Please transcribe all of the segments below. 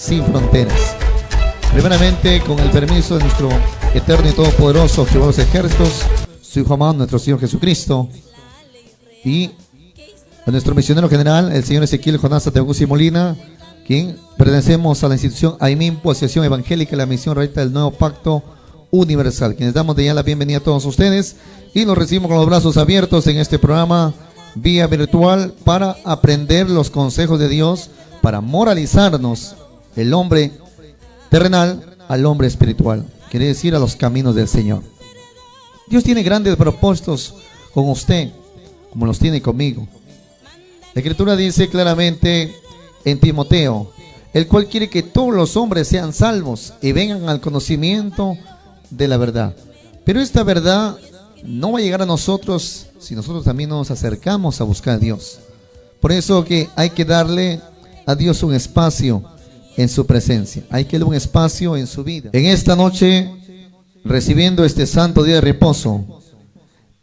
sin fronteras. Primeramente, con el permiso de nuestro eterno y todopoderoso Jehová de los ejércitos, su Hijo amado, nuestro Señor Jesucristo, y a nuestro misionero general, el señor Ezequiel Jonás Ategusi Molina, quien pertenecemos a la institución AIMIMPO, Asociación Evangélica de la Misión Radical del Nuevo Pacto Universal, quienes damos de ya la bienvenida a todos ustedes y los recibimos con los brazos abiertos en este programa vía virtual para aprender los consejos de Dios, para moralizarnos el hombre terrenal al hombre espiritual, quiere decir a los caminos del Señor. Dios tiene grandes propósitos con usted, como los tiene conmigo. La Escritura dice claramente en Timoteo, el cual quiere que todos los hombres sean salvos y vengan al conocimiento de la verdad. Pero esta verdad no va a llegar a nosotros si nosotros también nos acercamos a buscar a Dios. Por eso que hay que darle a Dios un espacio en su presencia, hay que darle un espacio en su vida. En esta noche, recibiendo este santo día de reposo,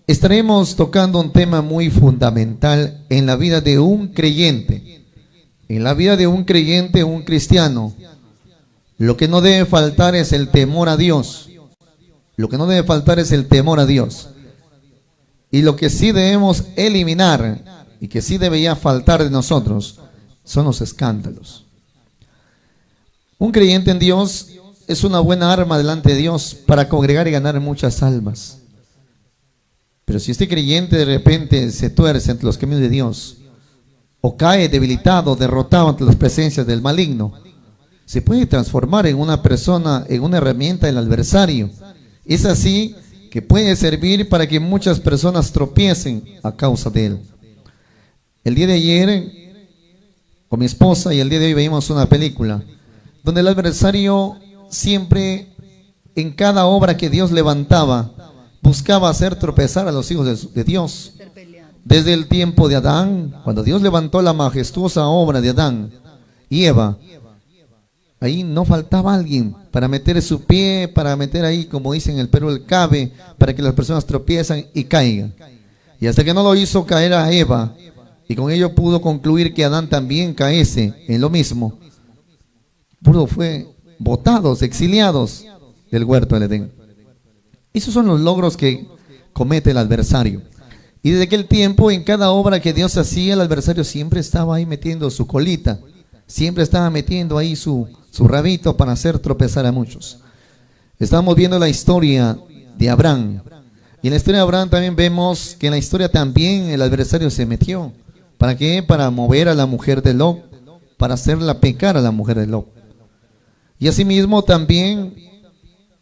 estaremos tocando un tema muy fundamental en la vida de un creyente. En la vida de un creyente, un cristiano, lo que no debe faltar es el temor a Dios. Lo que no debe faltar es el temor a Dios. Y lo que sí debemos eliminar y que sí debería faltar de nosotros son los escándalos. Un creyente en Dios es una buena arma delante de Dios para congregar y ganar muchas almas. Pero si este creyente de repente se tuerce entre los caminos de Dios, o cae debilitado, derrotado ante las presencias del maligno, se puede transformar en una persona, en una herramienta del adversario. Es así que puede servir para que muchas personas tropiecen a causa de él. El día de ayer, con mi esposa, y el día de hoy veíamos una película donde el adversario siempre, en cada obra que Dios levantaba, buscaba hacer tropezar a los hijos de Dios. Desde el tiempo de Adán, cuando Dios levantó la majestuosa obra de Adán y Eva, ahí no faltaba alguien para meter su pie, para meter ahí, como dicen en el Perú, el cabe, para que las personas tropiezan y caigan. Y hasta que no lo hizo caer a Eva, y con ello pudo concluir que Adán también caese en lo mismo, puro fue botados, exiliados del huerto del Edén. Esos son los logros que comete el adversario. Y desde aquel tiempo, en cada obra que Dios hacía, el adversario siempre estaba ahí metiendo su colita, siempre estaba metiendo ahí su rabito para hacer tropezar a muchos. Estamos viendo la historia de Abraham. Y en la historia de Abraham también vemos que en la historia también el adversario se metió. ¿Para qué? Para mover a la mujer de Lot, para hacerla pecar a la mujer de Lot. Y asimismo también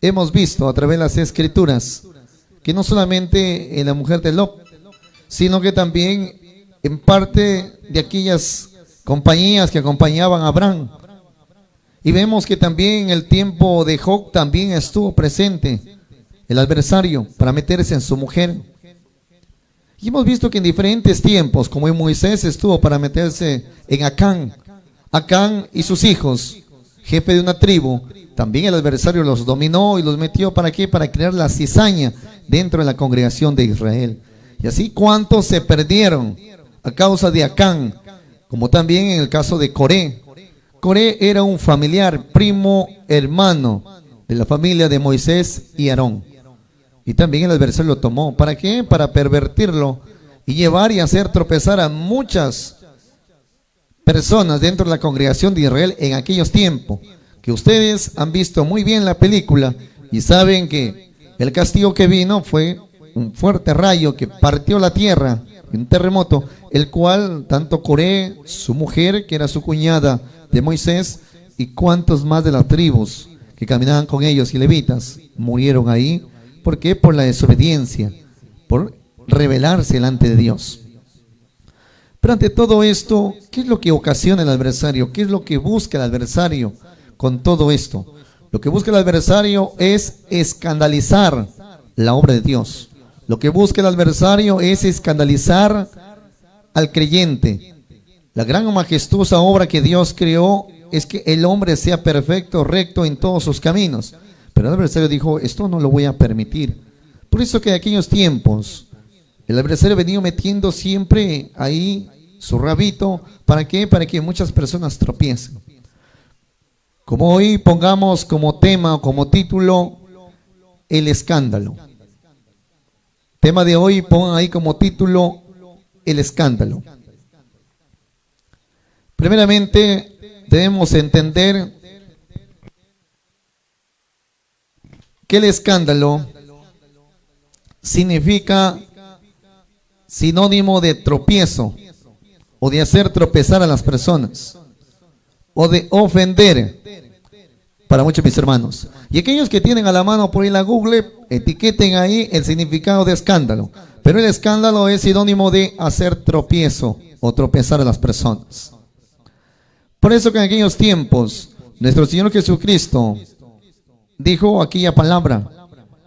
hemos visto a través de las Escrituras que no solamente en la mujer de Lot, sino que también en parte de aquellas compañías que acompañaban a Abraham. Y vemos que también en el tiempo de Job también estuvo presente el adversario para meterse en su mujer. Y hemos visto que en diferentes tiempos, como en Moisés estuvo para meterse en Acán y sus hijos, jefe de una tribu, también el adversario los dominó y los metió ¿para qué? Para crear la cizaña dentro de la congregación de Israel. Y así cuántos se perdieron a causa de Acán, como también en el caso de Coré. Coré era un familiar, primo, hermano de la familia de Moisés y Aarón. Y también el adversario lo tomó. ¿Para qué? Para pervertirlo y llevar y hacer tropezar a muchas personas dentro de la congregación de Israel en aquellos tiempos. Que ustedes han visto muy bien la película y saben que el castigo que vino fue un fuerte rayo que partió la tierra, un terremoto, el cual tanto Coré, su mujer, que era su cuñada de Moisés, y cuantos más de las tribus que caminaban con ellos y levitas, murieron ahí. ¿Por qué? Por la desobediencia, por rebelarse delante de Dios. Pero ante todo esto, ¿qué es lo que ocasiona el adversario? ¿Qué es lo que busca el adversario con todo esto? Lo que busca el adversario es escandalizar la obra de Dios. Lo que busca el adversario es escandalizar al creyente. La gran o majestuosa obra que Dios creó es que el hombre sea perfecto, recto en todos sus caminos. Pero el adversario dijo, esto no lo voy a permitir. Por eso que en aquellos tiempos el adversario venía metiendo siempre ahí su rabito. ¿Para qué? Para que muchas personas tropiecen. Como hoy pongamos como tema o como título el escándalo. Tema de hoy, pongan ahí como título el escándalo. Primeramente, debemos entender que el escándalo significa sinónimo de tropiezo o de hacer tropezar a las personas o de ofender para muchos mis hermanos. Y aquellos que tienen a la mano por ahí la Google, etiqueten ahí el significado de escándalo. Pero el escándalo es sinónimo de hacer tropiezo o tropezar a las personas. Por eso que en aquellos tiempos nuestro Señor Jesucristo dijo aquella palabra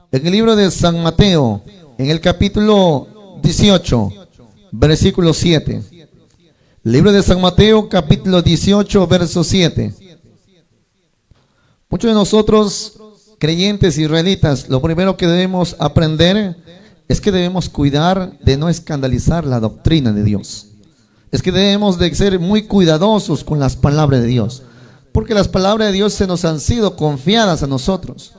en el libro de San Mateo, en el capítulo 18, versículo 7. Libro de San Mateo, capítulo 18, verso 7. Muchos de nosotros, creyentes israelitas, lo primero que debemos aprender es que debemos cuidar de no escandalizar la doctrina de Dios. Es que debemos de ser muy cuidadosos con las palabras de Dios, porque las palabras de Dios se nos han sido confiadas a nosotros.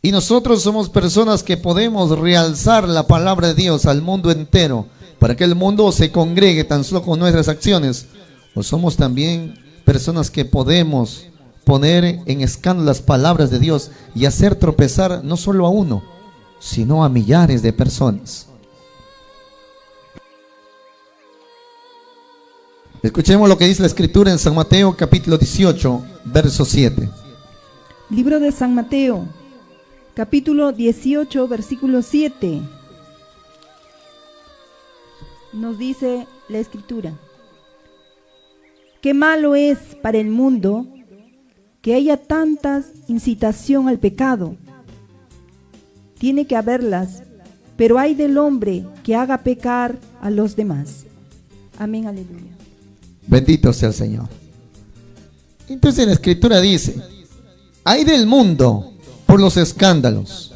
Y nosotros somos personas que podemos realzar la palabra de Dios al mundo entero, para que el mundo se congregue tan solo con nuestras acciones. O somos también personas que podemos poner en escándalo las palabras de Dios y hacer tropezar no solo a uno, sino a millares de personas. Escuchemos lo que dice la Escritura en San Mateo capítulo 18, verso 7. Libro de San Mateo, capítulo 18, versículo 7. Nos dice la Escritura: qué malo es para el mundo que haya tanta incitación al pecado. Tiene que haberlas, pero hay del hombre que haga pecar a los demás. Amén, aleluya. Bendito sea el Señor. Entonces la Escritura dice: hay del mundo por los escándalos.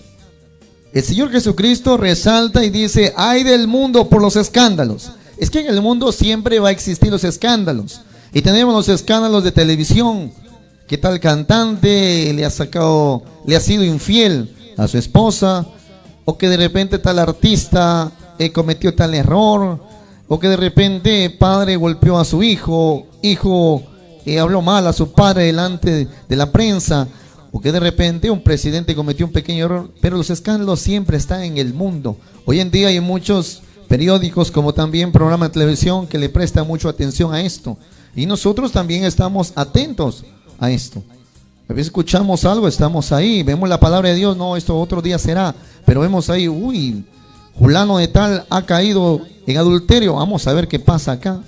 El Señor Jesucristo resalta y dice: hay del mundo por los escándalos. Es que en el mundo siempre va a existir los escándalos. Y tenemos los escándalos de televisión. ¿Qué tal cantante le ha sido infiel a su esposa? O que de repente tal artista cometió tal error. O que de repente padre golpeó a su hijo habló mal a su padre delante de la prensa. O que de repente un presidente cometió un pequeño error. Pero los escándalos siempre están en el mundo. Hoy en día hay muchos periódicos, como también programas de televisión, que le prestan mucha atención a esto. Y nosotros también estamos atentos a esto. A veces escuchamos algo, estamos ahí, vemos la palabra de Dios, no, esto otro día será. Pero vemos ahí, uy, fulano de tal ha caído en adulterio, vamos a ver qué pasa acá.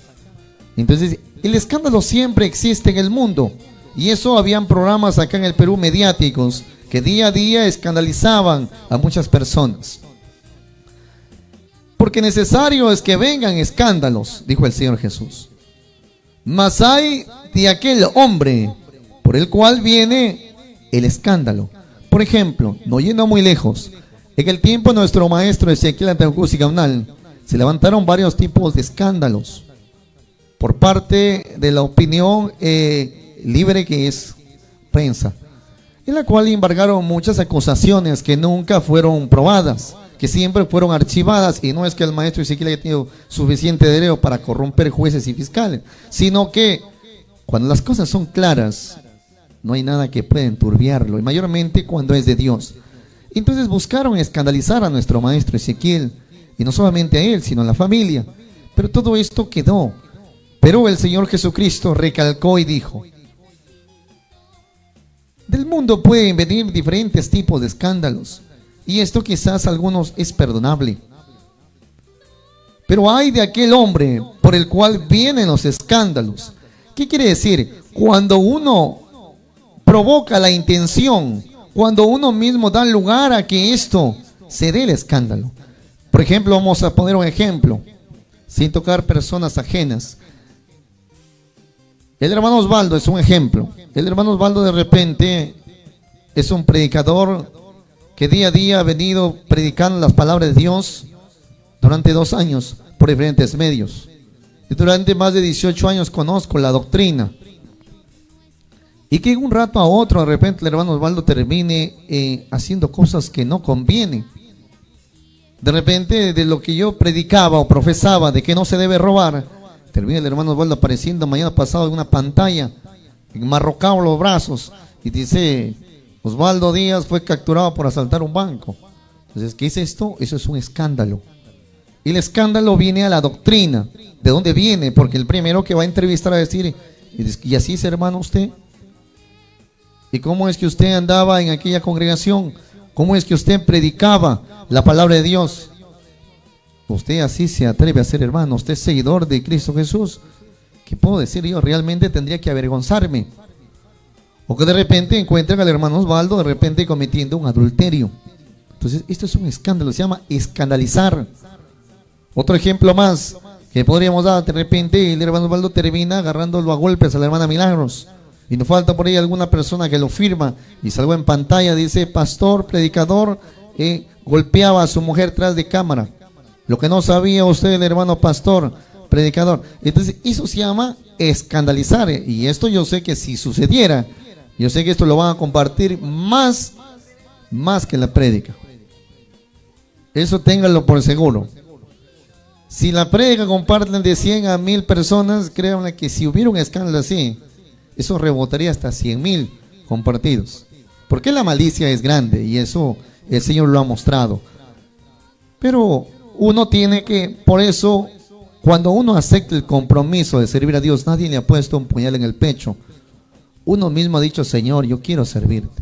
Entonces, el escándalo siempre existe en el mundo. Y eso habían programas acá en el Perú mediáticos que día a día escandalizaban a muchas personas. Porque necesario es que vengan escándalos, dijo el Señor Jesús. Mas hay de aquel hombre por el cual viene el escándalo. Por ejemplo, no yendo muy lejos, en el tiempo de nuestro maestro Ezequiel Antaucus y Gaunal, se levantaron varios tipos de escándalos por parte de la opinión libre que es prensa, en la cual embargaron muchas acusaciones que nunca fueron probadas, que siempre fueron archivadas. Y no es que el maestro Ezequiel haya tenido suficiente derecho para corromper jueces y fiscales, sino que cuando las cosas son claras, no hay nada que pueda enturbiarlo, y mayormente cuando es de Dios. Entonces buscaron escandalizar a nuestro maestro Ezequiel, y no solamente a él, sino a la familia. Pero todo esto quedó. Pero el Señor Jesucristo recalcó y dijo: del mundo pueden venir diferentes tipos de escándalos, y esto quizás algunos es perdonable. Pero hay de aquel hombre por el cual vienen los escándalos. ¿Qué quiere decir? Cuando uno provoca la intención, cuando uno mismo da lugar a que esto se dé el escándalo. Por ejemplo, vamos a poner un ejemplo, sin tocar personas ajenas. El hermano Osvaldo es un ejemplo. El hermano Osvaldo de repente es un predicador que día a día ha venido predicando las palabras de Dios durante 2 años por diferentes medios. Y durante más de 18 años conozco la doctrina. Y que en un rato a otro, de repente, el hermano Osvaldo termine haciendo cosas que no convienen. De repente, de lo que yo predicaba o profesaba, de que no se debe robar, termina el hermano Osvaldo apareciendo mañana pasado en una pantalla, enmarrocado los brazos, y dice: Osvaldo Díaz fue capturado por asaltar un banco. Entonces, ¿qué es esto? Eso es un escándalo. Y el escándalo viene a la doctrina. ¿De dónde viene? Porque el primero que va a entrevistar a decir: ¿y así es, hermano, usted? ¿Y cómo es que usted andaba en aquella congregación? ¿Cómo es que usted predicaba la palabra de Dios? Usted así se atreve a ser, hermano. Usted es seguidor de Cristo Jesús. ¿Qué puedo decir yo? Realmente tendría que avergonzarme. O que de repente encuentren al hermano Osvaldo de repente cometiendo un adulterio. Entonces, esto es un escándalo, se llama escandalizar. Otro ejemplo más que podríamos dar: de repente el hermano Osvaldo termina agarrándolo a golpes a la hermana Milagros. Y no falta por ahí alguna persona que lo firma y salgo en pantalla, dice: pastor, predicador, golpeaba a su mujer tras de cámara. Lo que no sabía usted, el hermano pastor, predicador. Entonces, eso se llama escandalizar. Y esto yo sé que si sucediera, yo sé que esto lo van a compartir más que la prédica. Eso ténganlo por seguro. Si la prédica comparten de 100 a 1000 personas, créanme que si hubiera un escándalo así, eso rebotaría hasta 100,000 compartidos. Porque la malicia es grande y eso el Señor lo ha mostrado. Pero uno tiene que, por eso, cuando uno acepta el compromiso de servir a Dios, nadie le ha puesto un puñal en el pecho. Uno mismo ha dicho: Señor, yo quiero servirte.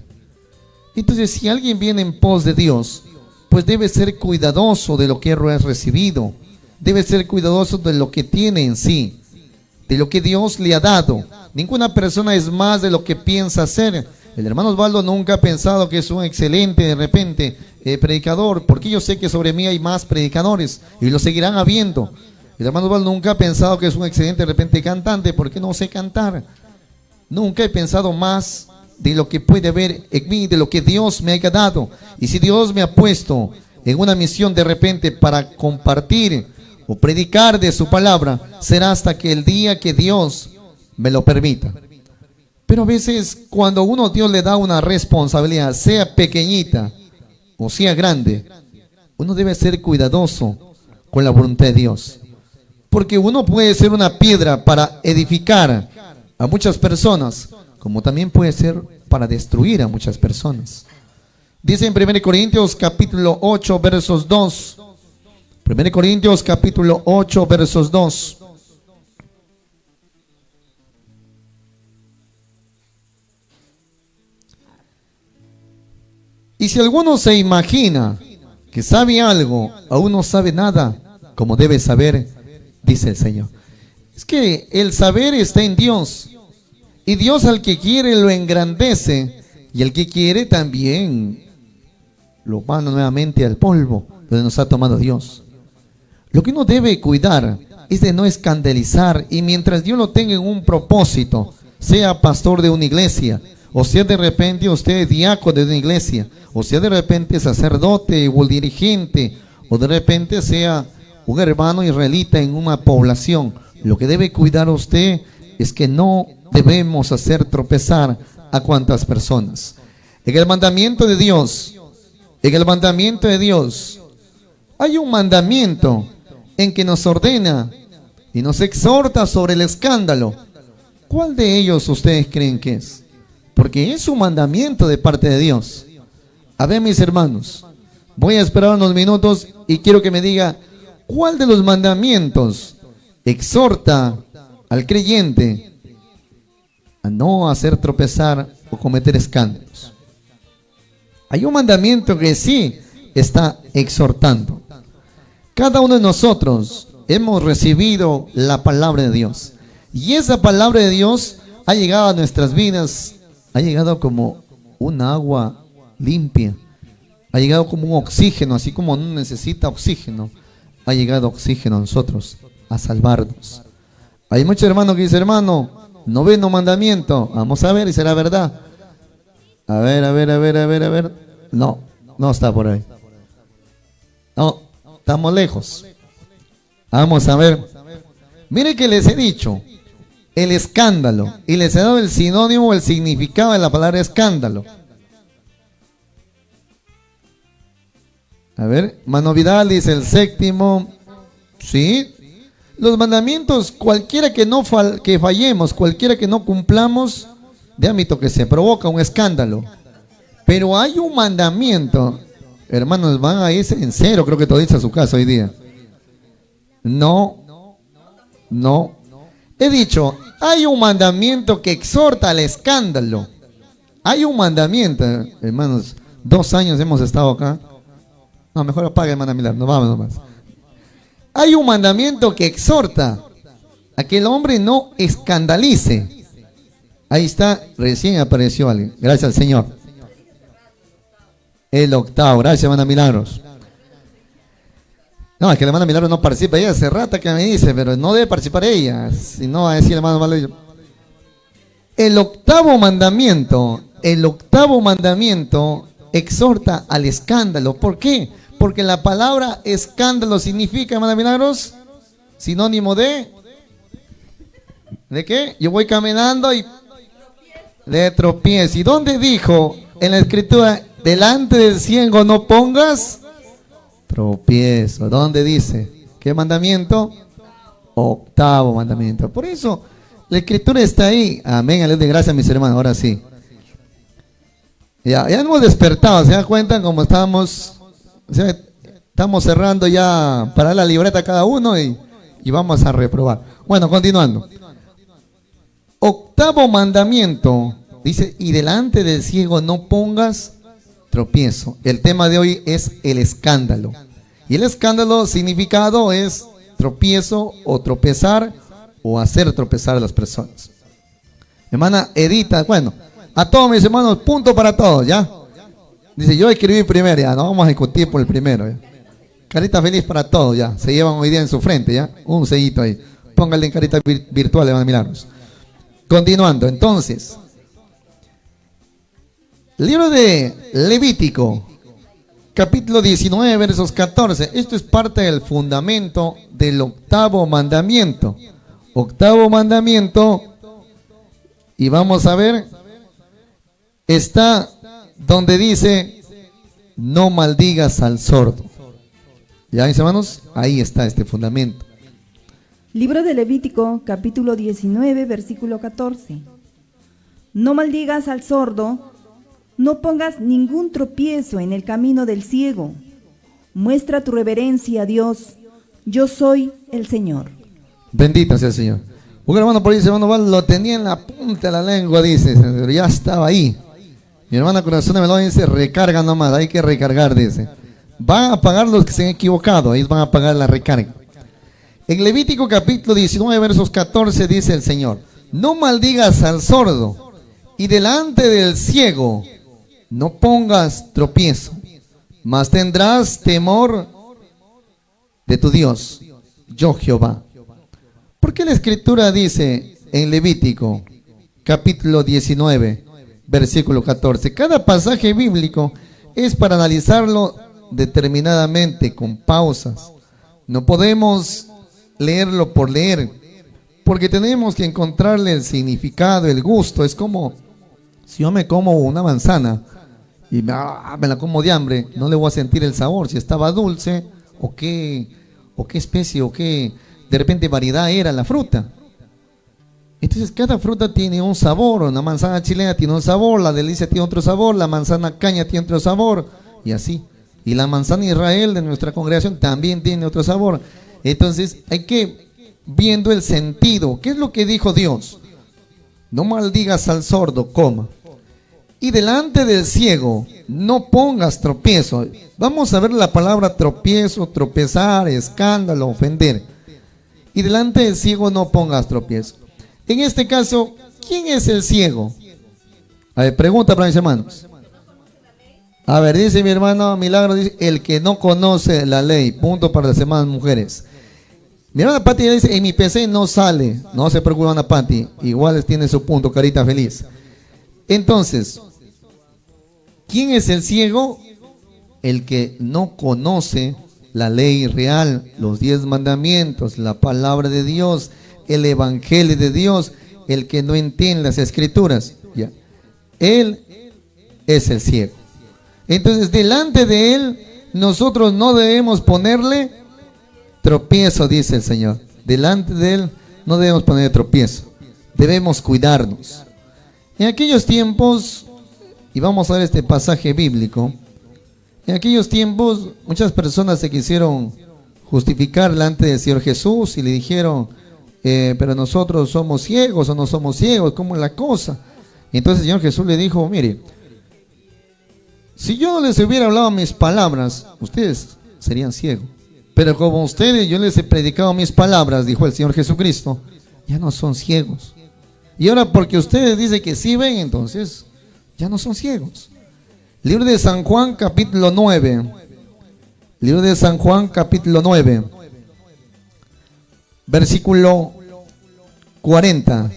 Entonces, si alguien viene en pos de Dios, pues debe ser cuidadoso de lo que has recibido. Debe ser cuidadoso de lo que tiene en sí, de lo que Dios le ha dado. Ninguna persona es más de lo que piensa ser. El hermano Osvaldo nunca ha pensado que es un excelente, de repente, predicador, porque yo sé que sobre mí hay más predicadores y lo seguirán habiendo. El hermano Osvaldo nunca ha pensado que es un excelente, de repente, cantante, porque no sé cantar. Nunca he pensado más de lo que puede haber en mí, de lo que Dios me haya dado. Y si Dios me ha puesto en una misión de repente para compartir o predicar de su palabra, será hasta que el día que Dios me lo permita. Pero a veces cuando uno Dios le da una responsabilidad, sea pequeñita o sea grande, uno debe ser cuidadoso con la voluntad de Dios. Porque uno puede ser una piedra para edificar a muchas personas, como también puede ser para destruir a muchas personas. Dice en 1 Corintios capítulo 8 versos 2. 1 Corintios capítulo 8 versos 2. Y si alguno se imagina que sabe algo, aún no sabe nada, como debe saber, dice el Señor. Es que el saber está en Dios. Y Dios al que quiere lo engrandece. Y al que quiere también lo manda nuevamente al polvo, donde nos ha tomado Dios. Lo que uno debe cuidar es de no escandalizar. Y mientras Dios lo tenga en un propósito, sea pastor de una iglesia, o sea de repente usted diácono de una iglesia, o sea de repente sacerdote o dirigente, o de repente sea un hermano israelita en una población, lo que debe cuidar usted es que no debemos hacer tropezar a cuantas personas. En el mandamiento de Dios, hay un mandamiento en que nos ordena y nos exhorta sobre el escándalo. ¿Cuál de ellos ustedes creen que es? Porque es un mandamiento de parte de Dios. A ver, mis hermanos, voy a esperar unos minutos y quiero que me diga cuál de los mandamientos exhorta al creyente a no hacer tropezar o cometer escándalos. Hay un mandamiento que sí está exhortando. Cada uno de nosotros hemos recibido la palabra de Dios. Y esa palabra de Dios ha llegado a nuestras vidas, ha llegado como un agua limpia, ha llegado como un oxígeno, así como no necesita oxígeno, ha llegado oxígeno a nosotros, a salvarnos. Hay muchos hermanos que dicen: hermano, noveno mandamiento, vamos a ver y será verdad. A ver. No está por ahí. No, estamos lejos. Vamos a ver. Mire que les he dicho el escándalo. Y les he dado el sinónimo o el significado de la palabra escándalo. A ver, Mano Vidal dice el séptimo. Sí. Los mandamientos, cualquiera que no que fallemos, cualquiera que no cumplamos, de ámbito que se provoca un escándalo. Pero hay un mandamiento, hermanos, van a irse en cero, creo que todo dice a su casa hoy día. No. He dicho, hay un mandamiento que exhorta al escándalo. Hay un mandamiento, hermanos, 2 años hemos estado acá. No, mejor apague, hermana Milar, nos vamos nomás. Hay un mandamiento que exhorta a que el hombre no escandalice. Ahí está, recién apareció alguien. Gracias al Señor. El octavo, gracias, hermana Milagros. No, es que la hermana Milagros no participa. Ella hace rato que me dice, pero no debe participar ella. Si no, va a decir el hermano Malo. El octavo mandamiento exhorta al escándalo. ¿Por qué? Porque la palabra escándalo significa, hermana Milagros, sinónimo ¿de qué? Yo voy caminando y de tropiezo. ¿Y dónde dijo en la escritura, delante del ciego no pongas tropiezo? ¿Dónde dice? ¿Qué mandamiento? Octavo mandamiento. Por eso la escritura está ahí. Amén, aleluya, gracias mis hermanos. Ahora sí. Ya hemos despertado, ¿se dan cuenta cómo estamos? O sea, estamos cerrando ya para la libreta cada uno y vamos a reprobar. Bueno, continuando. Octavo mandamiento dice, y delante del ciego no pongas tropiezo. El tema de hoy es el escándalo. Y el escándalo significado es tropiezo o tropezar o hacer tropezar a las personas. Hermana Edita, bueno, a todos mis hermanos, punto para todos, ¿ya? Dice, yo escribí primero, ya, no vamos a discutir por el primero, ¿ya? Carita feliz para todos, ya, se llevan hoy día en su frente, ¿ya? Un sellito ahí, póngale en carita virtual, van a mirarnos. Continuando, entonces, libro de Levítico, capítulo 19, versos 14, esto es parte del fundamento del octavo mandamiento. Octavo mandamiento, y vamos a ver, está donde dice, no maldigas al sordo. ¿Ya, mis hermanos? Ahí está este fundamento. Libro de Levítico, capítulo 19, versículo 14. No maldigas al sordo, no pongas ningún tropiezo en el camino del ciego. Muestra tu reverencia a Dios. Yo soy el Señor. Bendito sea el Señor. Un hermano por ahí dice, hermano, lo tenía en la punta de la lengua, dice, pero ya estaba ahí. Mi hermana Corazón de Melón dice, recarga nomás, hay que recargar, dice. Van a pagar los que se han equivocado, ahí van a pagar la recarga. En Levítico capítulo 19, versos 14 dice el Señor, no maldigas al sordo y delante del ciego no pongas tropiezo, mas tendrás temor de tu Dios, yo Jehová. ¿Por qué la escritura dice en Levítico capítulo 19, versículo 14? Cada pasaje bíblico es para analizarlo determinadamente, con pausas. No podemos leerlo por leer, porque tenemos que encontrarle el significado, el gusto. Es como si yo me como una manzana y me la como de hambre, no le voy a sentir el sabor, si estaba dulce o qué especie o qué de repente variedad era la fruta. Entonces cada fruta tiene un sabor. Una manzana chilena tiene un sabor, la delicia tiene otro sabor, la manzana caña tiene otro sabor, y así. Y la manzana Israel de nuestra congregación también tiene otro sabor. Entonces hay que viendo el sentido. ¿Qué es lo que dijo Dios? No maldigas al sordo, coma. Y delante del ciego no pongas tropiezo. Vamos a ver la palabra tropiezo, tropezar, escándalo, ofender. Y delante del ciego no pongas tropiezo. En este caso, ¿quién es el ciego? A ver, pregunta para mis hermanos. A ver, dice mi hermano Milagro, dice, el que no conoce la ley. Punto para las hermanas mujeres. Mi hermana Pati dice, en mi PC no sale. No se preocupe, hermana Pati. Igual tiene su punto, carita feliz. Entonces, ¿quién es el ciego? El que no conoce la ley real, los 10 mandamientos, la palabra de Dios, el evangelio de Dios, el que no entiende las escrituras, ¿ya? Él es el ciego. Entonces, delante de él, nosotros no debemos ponerle tropiezo, dice el Señor. Delante de él no debemos ponerle tropiezo. Debemos cuidarnos. En aquellos tiempos, y vamos a ver este pasaje bíblico, en aquellos tiempos muchas personas se quisieron justificar delante del Señor Jesús y le dijeron, pero nosotros somos ciegos o no somos ciegos, ¿cómo es la cosa? Entonces el Señor Jesús le dijo, mire, si yo no les hubiera hablado mis palabras, ustedes serían ciegos. Pero como ustedes, yo les he predicado mis palabras, dijo el Señor Jesucristo, ya no son ciegos. Y ahora porque ustedes dicen que sí ven, entonces ya no son ciegos. Libro de San Juan, capítulo 9. Libro de San Juan, capítulo 9. Versículo 40.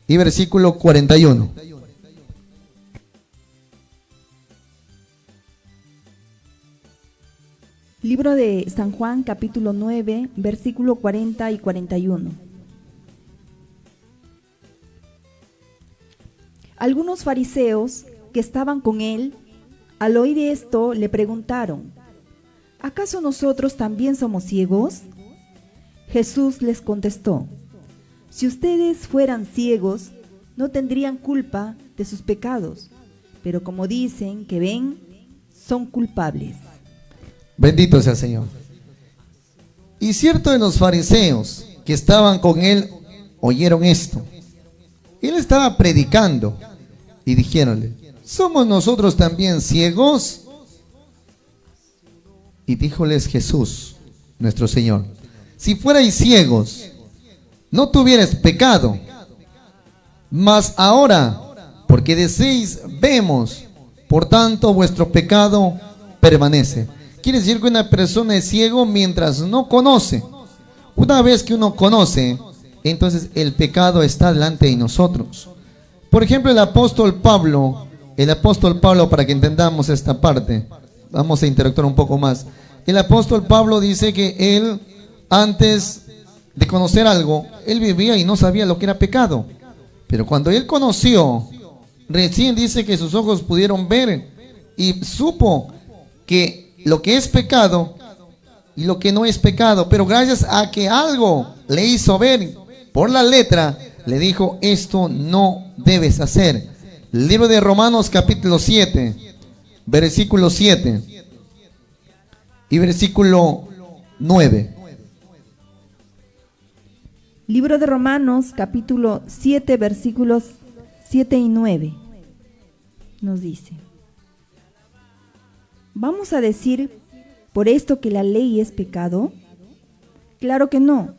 Y versículo 41. Libro de San Juan, capítulo 9, versículo 40 y 41. Algunos fariseos que estaban con él, al oír esto, le preguntaron, ¿acaso nosotros también somos ciegos? Jesús les contestó, si ustedes fueran ciegos, no tendrían culpa de sus pecados, pero como dicen que ven, son culpables. Bendito sea el Señor. Y cierto de los fariseos que estaban con él oyeron esto. Él estaba predicando y dijéronle, ¿somos nosotros también ciegos? Y díjoles Jesús, nuestro Señor, si fuerais ciegos, no tuvierais pecado, mas ahora, porque decís, vemos, por tanto vuestro pecado permanece. Quiere decir que una persona es ciego mientras no conoce. Una vez que uno conoce, entonces el pecado está delante de nosotros. Por ejemplo, el apóstol Pablo, para que entendamos esta parte, vamos a interactuar un poco más. El apóstol Pablo dice que él, antes de conocer algo, él vivía y no sabía lo que era pecado. Pero cuando él conoció, recién dice que sus ojos pudieron ver y supo que lo que es pecado y lo que no es pecado, pero gracias a que algo le hizo ver por la letra, le dijo, esto no debes hacer. El libro de Romanos capítulo 7, versículo 7 y versículo 9. Libro de Romanos, capítulo 7, versículos 7 y 9, nos dice, ¿vamos a decir por esto que la ley es pecado? Claro que no.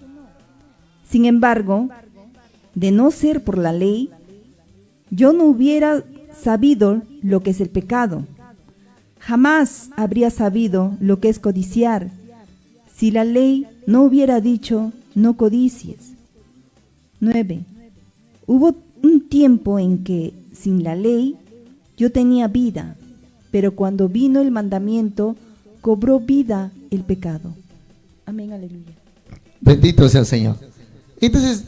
Sin embargo, de no ser por la ley, yo no hubiera sabido lo que es el pecado. Jamás habría sabido lo que es codiciar, si la ley no hubiera dicho, no codicies. 9. Hubo un tiempo en que, sin la ley, yo tenía vida, pero cuando vino el mandamiento, cobró vida el pecado. Amén, aleluya. Bendito sea el Señor. Entonces,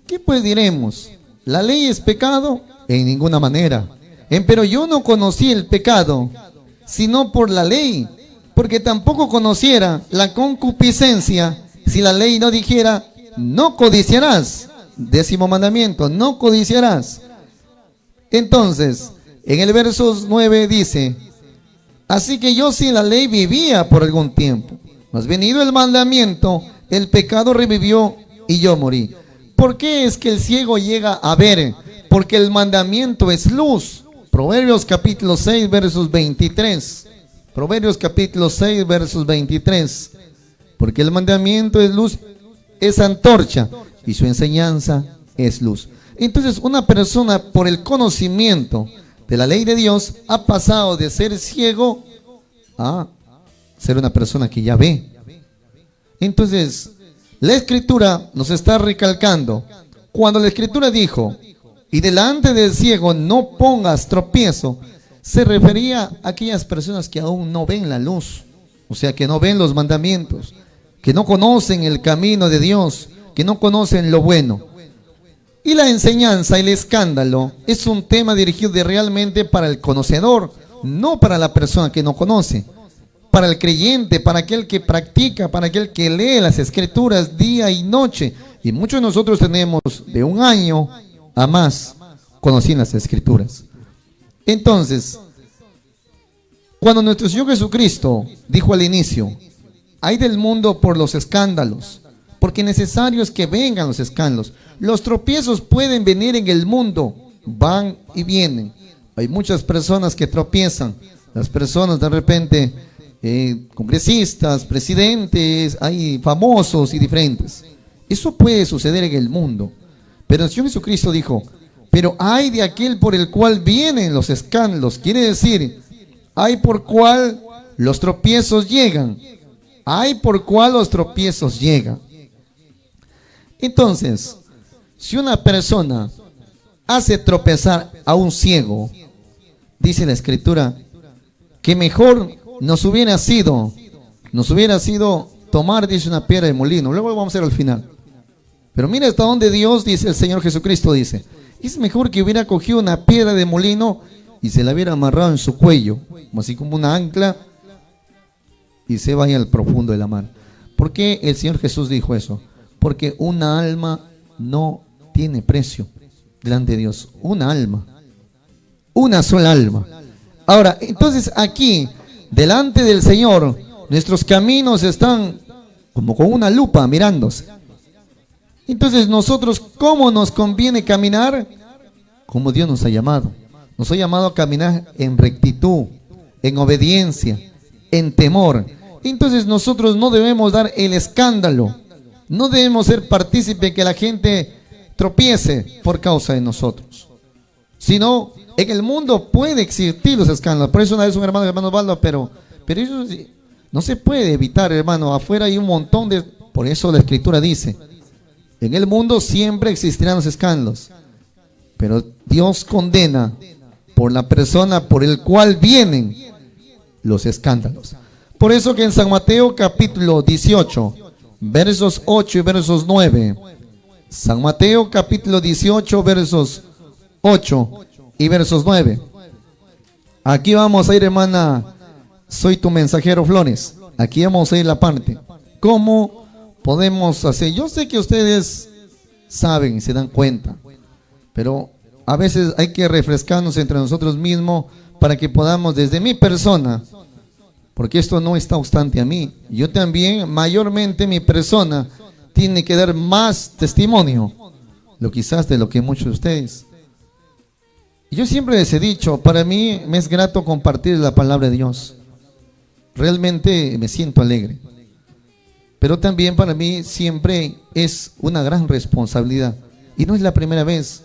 ¿qué pues diremos? ¿La ley es pecado? En ninguna manera. Pero yo no conocí el pecado, sino por la ley, porque tampoco conociera la concupiscencia si la ley no dijera, no codiciarás. 10º mandamiento, no codiciarás. Entonces, en el verso 9 dice, así que yo sin la ley vivía por algún tiempo, mas venido el mandamiento, el pecado revivió y yo morí. ¿Por qué es que el ciego llega a ver? Porque el mandamiento es luz. Proverbios capítulo 6 versos 23. Proverbios capítulo 6 versos 23. Porque el mandamiento es luz, es antorcha, y su enseñanza es luz. Entonces una persona por el conocimiento de la ley de Dios ha pasado de ser ciego a ser una persona que ya ve. Entonces la Escritura nos está recalcando, cuando la Escritura dijo, y delante del ciego no pongas tropiezo, se refería a aquellas personas que aún no ven la luz, o sea, que no ven los mandamientos, que no conocen el camino de Dios, que no conocen lo bueno. Y la enseñanza, el escándalo, es un tema dirigido realmente para el conocedor, no para la persona que no conoce. Para el creyente, para aquel que practica, para aquel que lee las escrituras día y noche. Y muchos de nosotros tenemos de 1 año a más conociendo las escrituras. Entonces, cuando nuestro Señor Jesucristo dijo al inicio, hay del mundo por los escándalos, porque necesario es que vengan los escándalos. Los tropiezos pueden venir en el mundo, van y vienen. Hay muchas personas que tropiezan. Las personas de repente, congresistas, presidentes, hay famosos y diferentes. Eso puede suceder en el mundo. Pero el Señor Jesucristo dijo, pero hay de aquel por el cual vienen los escándalos. Quiere decir, hay por cual los tropiezos llegan. Hay por cual los tropiezos llegan. Entonces, si una persona hace tropezar a un ciego, dice la Escritura, que mejor nos hubiera sido tomar, dice, una piedra de molino. Luego lo vamos a hacer al final. Pero mira hasta donde Dios, dice el Señor Jesucristo, dice, es mejor que hubiera cogido una piedra de molino y se la hubiera amarrado en su cuello, así como una ancla, y se vaya al profundo de la mar. ¿Por qué el Señor Jesús dijo eso? Porque una alma no tiene precio delante de Dios. Una alma, una sola alma. Ahora, entonces aquí, delante del Señor, nuestros caminos están como con una lupa mirándose. Entonces nosotros, ¿cómo nos conviene caminar? Como Dios nos ha llamado. Nos ha llamado a caminar en rectitud, en obediencia, en temor. Entonces nosotros no debemos dar el escándalo. No debemos ser partícipe que la gente tropiece por causa de nosotros. Sino, en el mundo puede existir los escándalos. Por eso una vez un hermano Osvaldo, pero eso no se puede evitar, hermano. Afuera hay un montón de... Por eso la Escritura dice, en el mundo siempre existirán los escándalos, pero Dios condena por la persona por el cual vienen los escándalos. Por eso que en San Mateo capítulo 18, versos 8 y versos 9, San Mateo capítulo 18, versos 8 y versos 9. Aquí vamos a ir, hermana, soy tu mensajero Flores. Aquí vamos a ir la parte. ¿Cómo podemos hacer? Yo sé que ustedes saben y se dan cuenta, pero a veces hay que refrescarnos entre nosotros mismos para que podamos, desde mi persona, porque esto no está obstante a mí, yo también, mayormente mi persona, tiene que dar más testimonio, quizás de lo que muchos de ustedes. Yo siempre les he dicho, para mí me es grato compartir la palabra de Dios. Realmente me siento alegre. Pero también para mí siempre es una gran responsabilidad. Y no es la primera vez.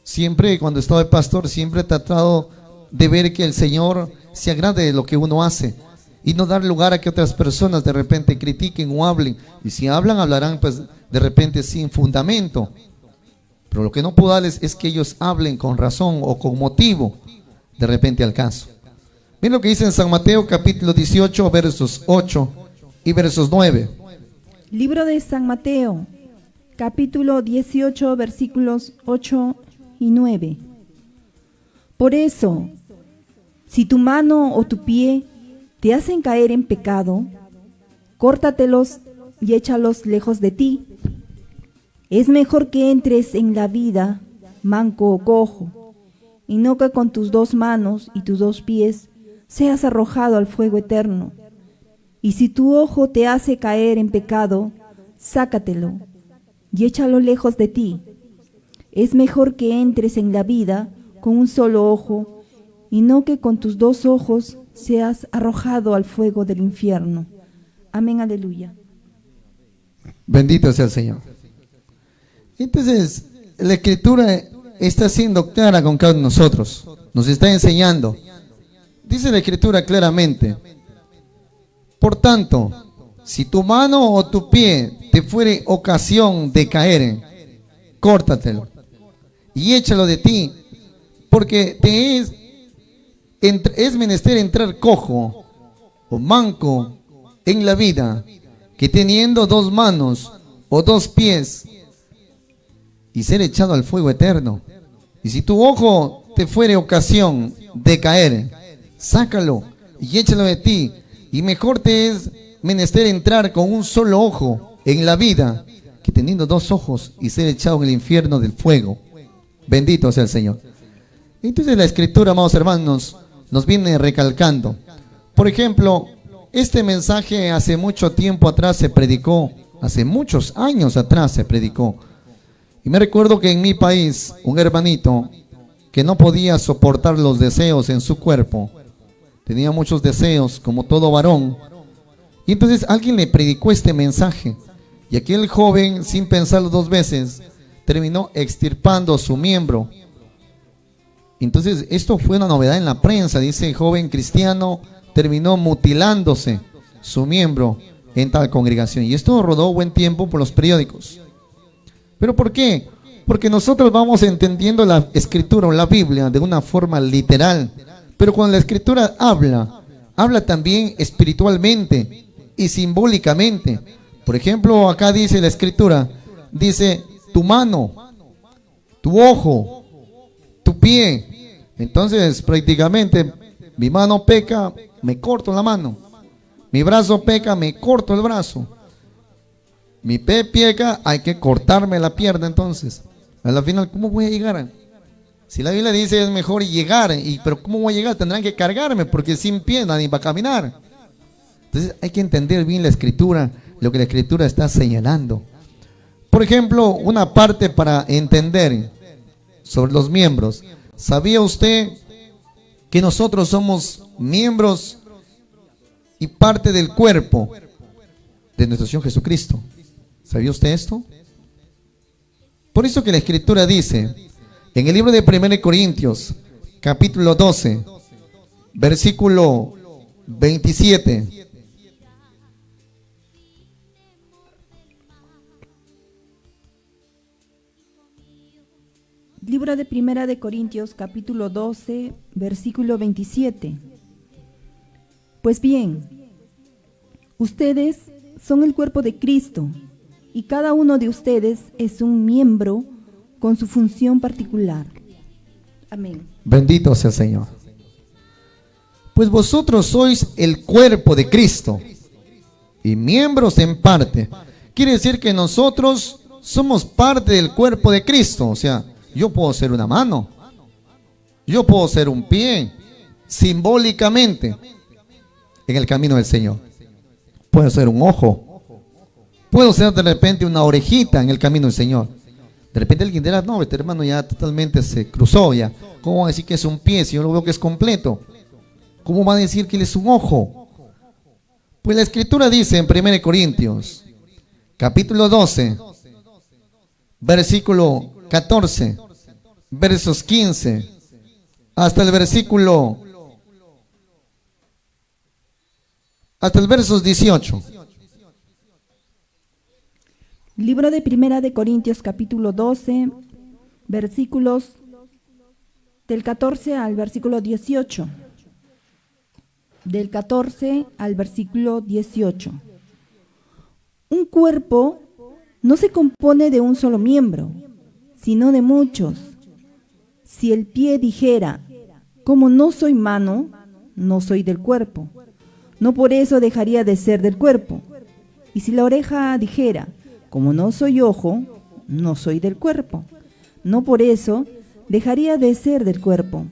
Siempre cuando estaba de pastor, siempre he tratado de ver que el Señor se agrade de lo que uno hace. Y no dar lugar a que otras personas de repente critiquen o hablen. Y si hablan, hablarán pues de repente sin fundamento. Pero lo que no puedo darles es que ellos hablen con razón o con motivo de repente al caso. Miren lo que dice en San Mateo capítulo 18 versos 8 y versos 9. Libro de San Mateo capítulo 18 versículos 8 y 9. Por eso, si tu mano o tu pie te hacen caer en pecado, córtatelos y échalos lejos de ti. Es mejor que entres en la vida manco o cojo, y no que con tus 2 manos y tus 2 pies seas arrojado al fuego eterno. Y si tu ojo te hace caer en pecado, sácatelo y échalo lejos de ti. Es mejor que entres en la vida con un solo ojo, y no que con tus 2 ojos seas arrojado al fuego del infierno. Amén, aleluya. Bendito sea el Señor. Entonces, la Escritura está siendo clara con cada uno de nosotros. Nos está enseñando. Dice la Escritura claramente: por tanto, si tu mano o tu pie te fuere ocasión de caer, córtatelo y échalo de ti, porque te es menester entrar cojo o manco en la vida, que teniendo 2 manos o 2 pies y ser echado al fuego eterno. Y si tu ojo te fuere ocasión de caer, sácalo y échalo de ti. Y mejor te es menester entrar con un solo ojo en la vida que teniendo 2 ojos y ser echado en el infierno del fuego. Bendito sea el Señor. Entonces la Escritura, amados hermanos, nos viene recalcando. Por ejemplo, este mensaje hace mucho tiempo atrás se predicó, hace muchos años atrás se predicó. Y me recuerdo que en mi país, un hermanito que no podía soportar los deseos en su cuerpo, tenía muchos deseos como todo varón, y entonces alguien le predicó este mensaje, y aquel joven, sin pensarlo 2 veces, terminó extirpando su miembro. Entonces esto fue una novedad en la prensa. Dice, el joven cristiano terminó mutilándose su miembro en tal congregación, y esto rodó buen tiempo por los periódicos. ¿Pero por qué? Porque nosotros vamos entendiendo la Escritura o la Biblia de una forma literal, pero cuando la Escritura habla también espiritualmente y simbólicamente. Por ejemplo, acá dice la Escritura, dice tu mano, tu ojo, tu pie. Entonces prácticamente mi mano peca, me corto la mano. Mi brazo peca, me corto el brazo. Mi pie peca, hay que cortarme la pierna. Entonces, a la final, ¿cómo voy a llegar? Si la Biblia dice es mejor llegar, pero ¿cómo voy a llegar? Tendrán que cargarme, porque sin pie nadie va a caminar. Entonces hay que entender bien la Escritura, lo que la Escritura está señalando. Por ejemplo, una parte para entender sobre los miembros. ¿Sabía usted que nosotros somos miembros y parte del cuerpo de nuestro Señor Jesucristo? ¿Sabía usted esto? Por eso que la Escritura dice, en el libro de 1 Corintios, capítulo 12, versículo 27. Libro de Primera de Corintios, capítulo 12, versículo 27. Pues bien, ustedes son el cuerpo de Cristo, y cada uno de ustedes es un miembro con su función particular. Amén. Bendito sea el Señor. Pues vosotros sois el cuerpo de Cristo y miembros en parte. Quiere decir que nosotros somos parte del cuerpo de Cristo. O sea, yo puedo ser una mano, yo puedo ser un pie, simbólicamente, en el camino del Señor. Puedo ser un ojo, puedo ser de repente una orejita en el camino del Señor. De repente alguien dirá, no, este hermano ya totalmente se cruzó ya. ¿Cómo va a decir que es un pie si yo lo veo que es completo? ¿Cómo va a decir que él es un ojo? Pues la Escritura dice en 1 Corintios, capítulo 12, versículo 14, versos 15, hasta el versículo, hasta el versos 18. Libro de Primera de Corintios, capítulo 12, versículos del 14 al versículo 18. Del 14 al versículo 18. Un cuerpo no se compone de un solo miembro, sino de muchos. Si el pie dijera, como no soy mano, no soy del cuerpo, no por eso dejaría de ser del cuerpo. Y si la oreja dijera, como no soy ojo, no soy del cuerpo, no por eso dejaría de ser del cuerpo.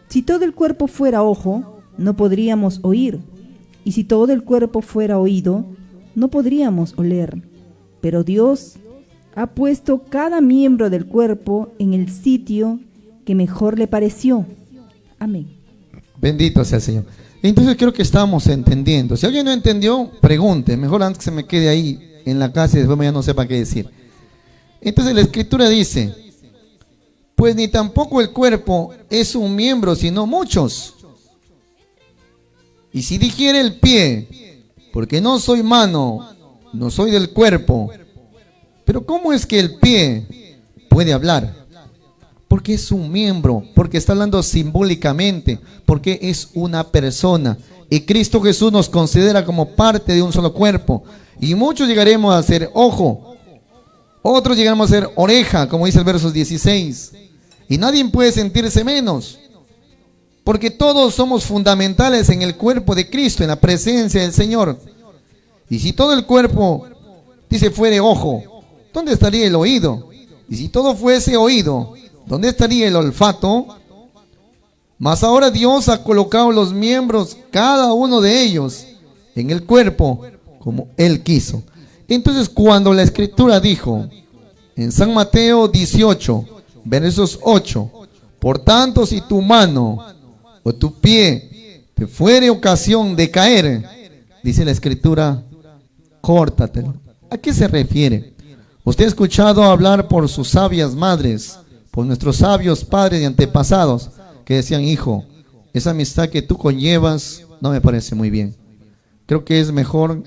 Si todo el cuerpo fuera ojo, no podríamos oír, y si todo el cuerpo fuera oído, no podríamos oler. Pero Dios ha puesto cada miembro del cuerpo en el sitio que mejor le pareció. Amén. Bendito sea el Señor. Entonces creo que estamos entendiendo. Si alguien no entendió, pregunte. Mejor antes que se me quede ahí en la casa y después ya no sepa qué decir. Entonces la Escritura dice, pues ni tampoco el cuerpo es un miembro, sino muchos. Y si dijere el pie, porque no soy mano, no soy del cuerpo, pero ¿cómo es que el pie puede hablar? Porque es un miembro, porque está hablando simbólicamente, porque es una persona. Y Cristo Jesús nos considera como parte de un solo cuerpo. Y muchos llegaremos a ser ojo, Otros llegamos a ser oreja, como dice el verso 16. Y nadie puede sentirse menos, porque todos somos fundamentales en el cuerpo de Cristo, en la presencia del Señor. Y si todo el cuerpo, dice, fuere ojo, ¿dónde estaría el oído? Y si todo fuese oído, ¿dónde estaría el olfato? Mas ahora Dios ha colocado los miembros, cada uno de ellos, en el cuerpo, como Él quiso. Entonces, cuando la Escritura dijo, en San Mateo 18, versos 8, por tanto, si tu mano o tu pie te fuere ocasión de caer, dice la Escritura, córtatelo. ¿A qué se refiere? Usted ha escuchado hablar por sus sabias madres, por nuestros sabios padres y antepasados, que decían, hijo, esa amistad que tú conllevas no me parece muy bien. Creo que es mejor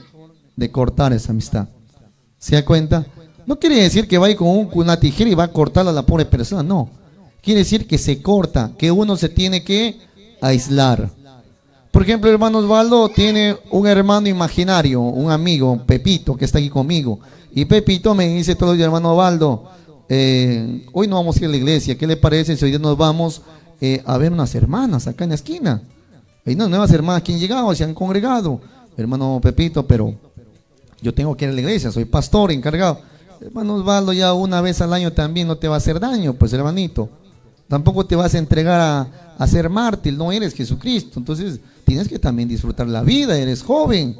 de cortar esa amistad. ¿Se da cuenta? No quiere decir que vaya con una tijera y va a cortar a la pobre persona, no. Quiere decir que se corta, que uno se tiene que aislar. Por ejemplo, el hermano Osvaldo tiene un hermano imaginario, un amigo, Pepito, que está aquí conmigo. Y Pepito me dice todos los días, hermano Osvaldo, hoy no vamos a ir a la iglesia, ¿qué le parece si hoy día nos vamos a ver unas hermanas acá en la esquina? Hay unas nuevas hermanas que han llegado, se han congregado. Hermano Pepito, pero yo tengo que ir a la iglesia, soy pastor encargado. Hermano Osvaldo, ya una vez al año también no te va a hacer daño, pues hermanito. Tampoco te vas a entregar a ser mártir, no eres Jesucristo. Entonces tienes que también disfrutar la vida, eres joven.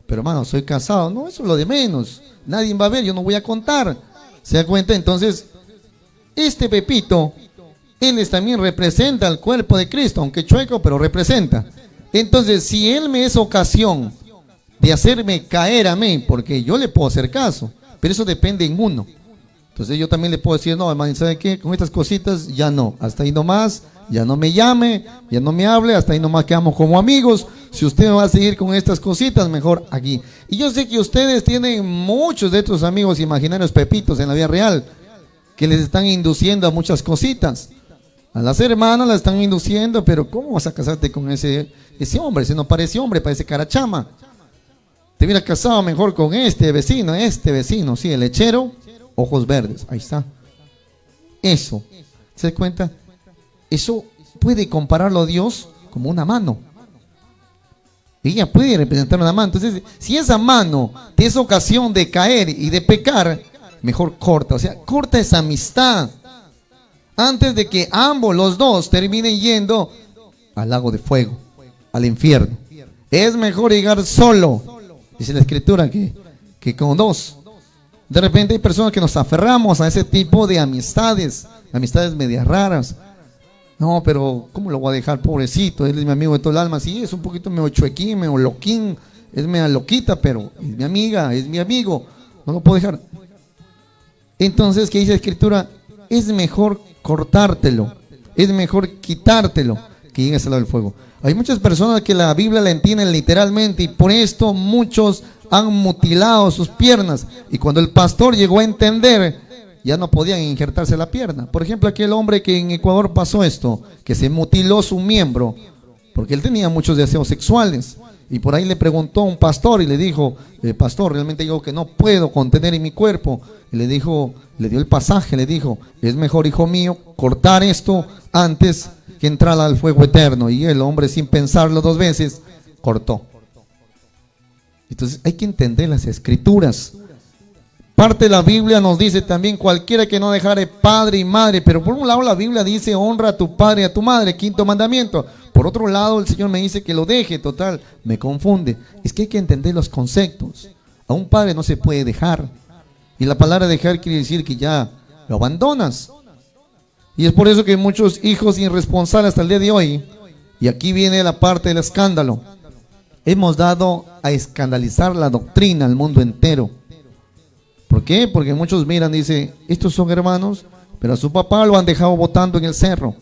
Pero hermano, soy casado, no, eso es lo de menos. Nadie va a ver, yo no voy a contar. ¿Se da cuenta? Entonces, este Pepito, él también representa al cuerpo de Cristo, aunque chueco, pero representa. Entonces, si él me es ocasión de hacerme caer a mí, porque yo le puedo hacer caso, pero eso depende en uno. Entonces yo también le puedo decir, no, hermano, ¿sabe qué? Con estas cositas ya no, hasta ahí nomás, ya no me llame, ya no me hable, hasta ahí nomás quedamos como amigos. Si usted va a seguir con estas cositas, mejor aquí. Y yo sé que ustedes tienen muchos de estos amigos imaginarios pepitos en la vida real, que les están induciendo a muchas cositas. A las hermanas las están induciendo, pero ¿cómo vas a casarte con ese hombre? Si no parece hombre, parece carachama. Te hubiera casado mejor con este vecino, sí, el lechero, ojos verdes, ahí está. Eso, ¿se da cuenta? Eso puede compararlo a Dios como una mano. Ella puede representar una mano. Entonces, si esa mano te es ocasión de caer y de pecar, mejor corta. O sea, corta esa amistad antes de que ambos, los dos, terminen yendo al lago de fuego, al infierno. Es mejor llegar solo, dice la Escritura, que con dos. De repente hay personas que nos aferramos a ese tipo de amistades medias raras. No, pero ¿cómo lo voy a dejar, pobrecito? Él es mi amigo de todo el alma. Sí, es un poquito medio chuequín, medio loquín, es media loquita, pero es mi amiga, es mi amigo, no lo puedo dejar. Entonces, ¿qué dice la Escritura? Es mejor cortártelo, es mejor quitártelo que llegues al lado del fuego. Hay muchas personas que la Biblia la entienden literalmente y por esto muchos han mutilado sus piernas. Y cuando el pastor llegó a entender, ya no podían injertarse la pierna. Por ejemplo, aquel hombre que en Ecuador pasó esto, que se mutiló su miembro, porque él tenía muchos deseos sexuales. Y por ahí le preguntó a un pastor y le dijo, pastor, realmente yo que no puedo contener en mi cuerpo. Y le dijo, le dio el pasaje, le dijo, es mejor, hijo mío, cortar esto antes que entrar al fuego eterno. Y el hombre, sin pensarlo dos veces, cortó. Entonces hay que entender las Escrituras. Parte de la Biblia nos dice también, cualquiera que no dejare padre y madre. Pero por un lado la Biblia dice, honra a tu padre y a tu madre, quinto mandamiento. Por otro lado el Señor me dice que lo deje, total, me confunde. Es que hay que entender los conceptos. A un padre no se puede dejar. Y la palabra dejar quiere decir que ya lo abandonas. Y es por eso que muchos hijos irresponsables hasta el día de hoy, y aquí viene la parte del escándalo, hemos dado a escandalizar la doctrina al mundo entero. ¿Por qué? Porque muchos miran y dicen, estos son hermanos, pero a su papá lo han dejado botando en el cerro.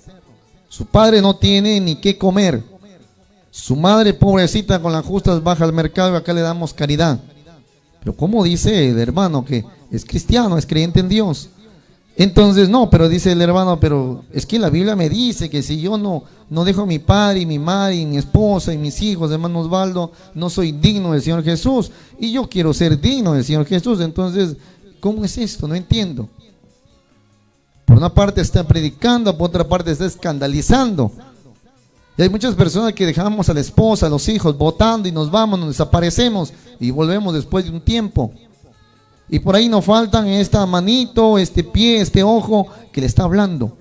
Su padre no tiene ni qué comer. Su madre, pobrecita, con las justas baja al mercado y acá le damos caridad. Pero ¿cómo dice el hermano que es cristiano, es creyente en Dios? Entonces, no, pero dice el hermano, pero es que la Biblia me dice que si yo no dejo a mi padre y mi madre y mi esposa y mis hijos, hermano Osvaldo, no soy digno del Señor Jesús. Y yo quiero ser digno del Señor Jesús. Entonces, ¿cómo es esto? No entiendo. Por una parte está predicando, por otra parte está escandalizando. Y hay muchas personas que dejamos a la esposa, a los hijos, botando y nos vamos, nos desaparecemos y volvemos después de un tiempo. Y por ahí nos faltan esta manito, este pie, este ojo que le está hablando.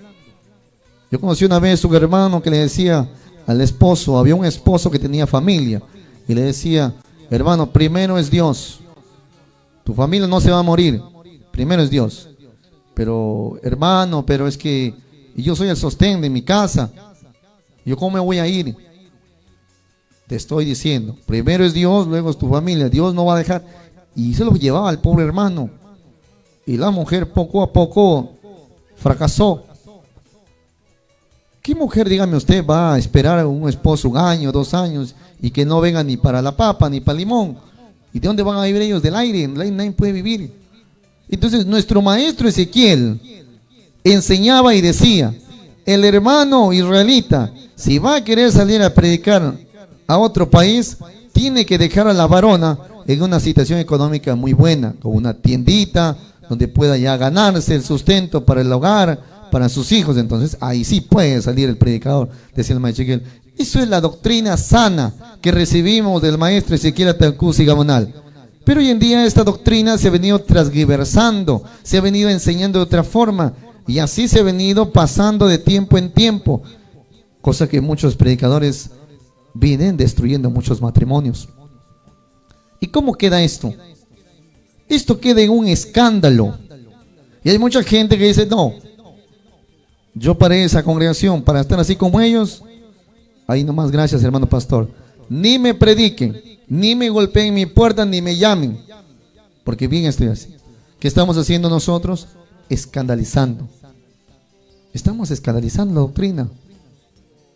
Yo conocí una vez un hermano que le decía al esposo, había un esposo que tenía familia, y le decía: hermano, primero es Dios. Tu familia no se va a morir, primero es Dios. Pero hermano, pero es que yo soy el sostén de mi casa. ¿Yo cómo me voy a ir? Te estoy diciendo, primero es Dios, luego es tu familia. Dios no va a dejar. Y se lo llevaba al pobre hermano. Y la mujer poco a poco fracasó. ¿Qué mujer, dígame usted, va a esperar a un esposo 1 año, 2 años y que no venga ni para la papa ni para el limón? ¿Y de dónde van a vivir ellos? Del aire. En el aire nadie puede vivir. Entonces nuestro maestro Ezequiel enseñaba y decía: el hermano israelita, si va a querer salir a predicar a otro país, tiene que dejar a la varona en una situación económica muy buena, con una tiendita donde pueda ya ganarse el sustento para el hogar, para sus hijos. Entonces ahí sí puede salir el predicador, decía el maestro Ezequiel. Eso es la doctrina sana que recibimos del maestro Ezequiel Atancús y Gamonal. Pero hoy en día esta doctrina se ha venido transgiversando, se ha venido enseñando de otra forma, y así se ha venido pasando de tiempo en tiempo, cosa que muchos predicadores vienen destruyendo muchos matrimonios. ¿Y cómo queda esto? Esto queda en un escándalo. Y hay mucha gente que dice: no, yo paré esa congregación para estar así como ellos. Ahí nomás, gracias hermano pastor. Ni me prediquen, ni me golpeen mi puerta, ni me llamen, porque bien estoy así. ¿Qué estamos haciendo nosotros? Escandalizando. Estamos escandalizando la doctrina.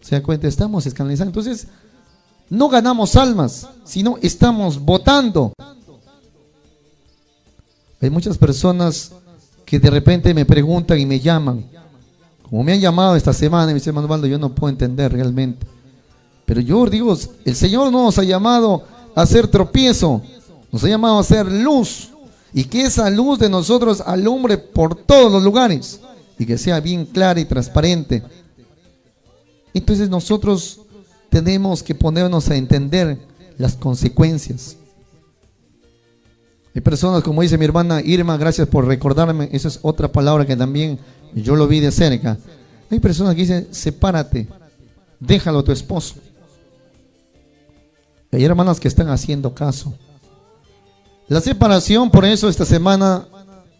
¿Se da cuenta? Estamos escandalizando. Entonces, no ganamos almas, sino estamos votando. Hay muchas personas que de repente me preguntan y me llaman. Como me han llamado esta semana, y me dice: hermano Osvaldo, yo no puedo entender realmente. Pero yo digo, el Señor no nos ha llamado a hacer tropiezo, nos ha llamado a hacer luz, y que esa luz de nosotros alumbre por todos los lugares, y que sea bien clara y transparente. Entonces nosotros tenemos que ponernos a entender las consecuencias. Hay personas, como dice mi hermana Irma, gracias por recordarme, esa es otra palabra que también yo lo vi de cerca. Hay personas que dicen: sepárate, déjalo a tu esposo. Hay hermanas que están haciendo caso. La separación, por eso esta semana,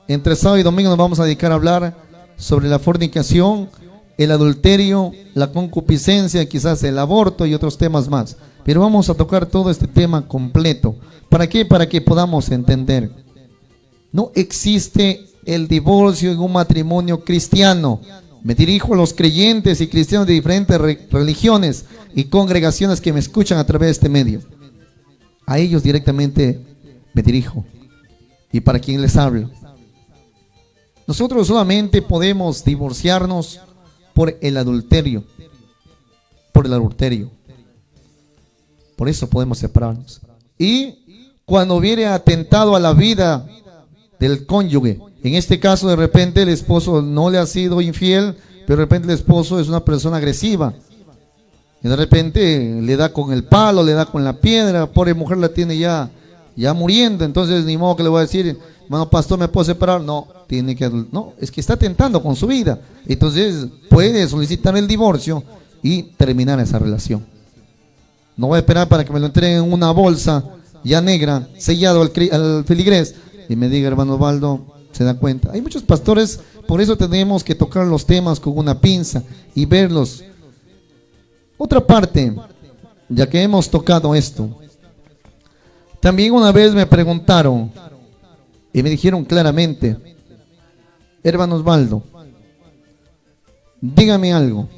entre sábado y domingo, nos vamos a dedicar a hablar sobre la fornicación, el adulterio, la concupiscencia, quizás el aborto y otros temas más. Pero vamos a tocar todo este tema completo. ¿Para qué? Para que podamos entender. No existe el divorcio en un matrimonio cristiano. Me dirijo a los creyentes y cristianos de diferentes religiones y congregaciones que me escuchan a través de este medio. A ellos directamente me dirijo. ¿Y para quién les hablo? Nosotros solamente podemos divorciarnos por el adulterio. Por el adulterio. Por eso podemos separarnos. Y cuando hubiere atentado a la vida del cónyuge, en este caso de repente el esposo no le ha sido infiel, pero de repente el esposo es una persona agresiva, y de repente le da con el palo, le da con la piedra, pobre mujer la tiene ya muriendo. Entonces ni modo que le voy a decir: hermano pastor, ¿me puedo separar? No, no, es que está atentando con su vida. Entonces puede solicitar el divorcio y terminar esa relación. No voy a esperar para que me lo entreguen en una bolsa ya negra, sellado al feligrés, y me diga: hermano Osvaldo, ¿se da cuenta? Hay muchos pastores, por eso tenemos que tocar los temas con una pinza y verlos. Otra parte, ya que hemos tocado esto, también una vez me preguntaron y me dijeron claramente: hermano Osvaldo, dígame algo.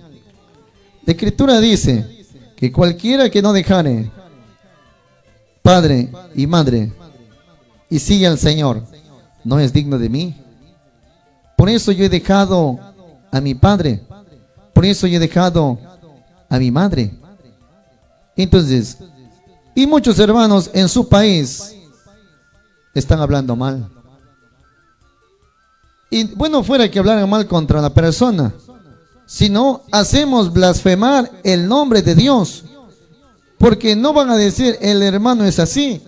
La Escritura dice que cualquiera que no dejare padre y madre y sigue al Señor, no es digno de mí. Por eso yo he dejado a mi padre, por eso yo he dejado a mi madre. Entonces, y muchos hermanos en su país están hablando mal. Y bueno, fuera que hablaran mal contra la persona, sino hacemos blasfemar el nombre de Dios, porque no van a decir el hermano es así,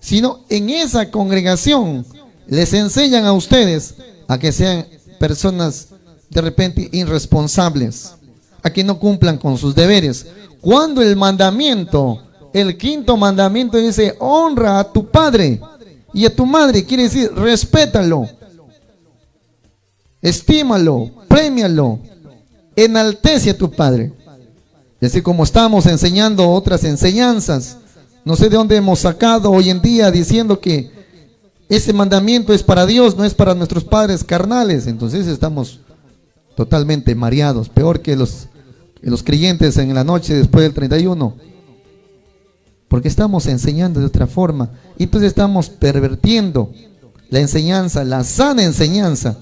sino en esa congregación les enseñan a ustedes a que sean personas de repente irresponsables, a que no cumplan con sus deberes. Cuando el mandamiento, el quinto mandamiento dice honra a tu padre y a tu madre, quiere decir respétalo, estímalo, premialo, enaltece a tu padre. Y así como estamos enseñando otras enseñanzas, no sé de dónde hemos sacado hoy en día diciendo que ese mandamiento es para Dios, no es para nuestros padres carnales. Entonces estamos totalmente mareados, peor que los creyentes en la noche después del 31, porque estamos enseñando de otra forma y entonces estamos pervirtiendo la enseñanza, la sana enseñanza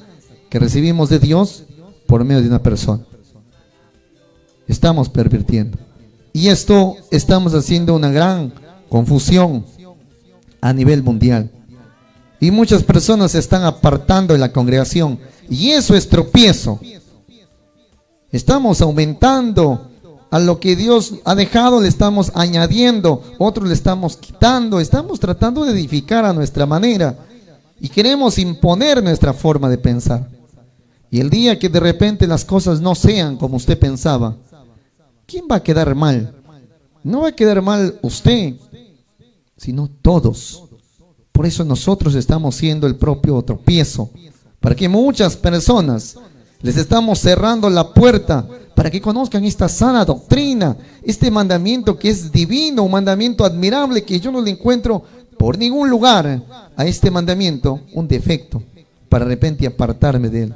que recibimos de Dios por medio de una persona. Estamos pervirtiendo, y esto estamos haciendo una gran confusión a nivel mundial, y muchas personas se están apartando de la congregación, y eso es tropiezo. Estamos aumentando a lo que Dios ha dejado, le estamos añadiendo, otros le estamos quitando, estamos tratando de edificar a nuestra manera y queremos imponer nuestra forma de pensar. Y el día que de repente las cosas no sean como usted pensaba, ¿quién va a quedar mal? No va a quedar mal usted, sino todos. Por eso nosotros estamos siendo el propio tropiezo, para que muchas personas les estamos cerrando la puerta para que conozcan esta sana doctrina, este mandamiento que es divino, un mandamiento admirable que yo no le encuentro por ningún lugar a este mandamiento un defecto para de repente apartarme de él.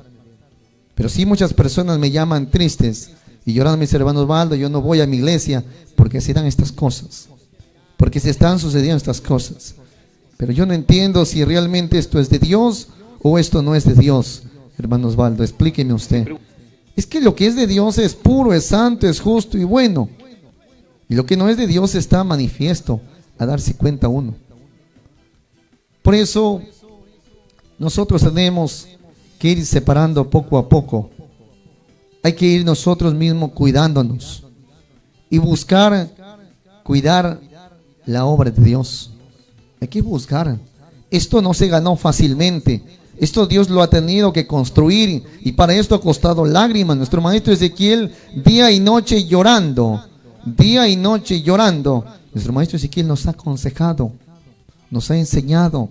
Pero sí, muchas personas me llaman tristes y lloran, mis hermanos Osvaldo, yo no voy a mi iglesia porque se dan estas cosas, porque se están sucediendo estas cosas. Pero yo no entiendo si realmente esto es de Dios o esto no es de Dios. Hermano Osvaldo, explíqueme usted. Es que lo que es de Dios es puro, es santo, es justo y bueno. Y lo que no es de Dios está manifiesto, a darse cuenta uno. Por eso, nosotros tenemos que ir separando poco a poco. Hay que ir nosotros mismos cuidándonos y buscar, cuidar la obra de Dios. Hay que buscar. Esto no se ganó fácilmente. Esto Dios lo ha tenido que construir y para esto ha costado lágrimas. Nuestro maestro Ezequiel día y noche llorando, día y noche llorando. Nuestro maestro Ezequiel nos ha aconsejado, nos ha enseñado,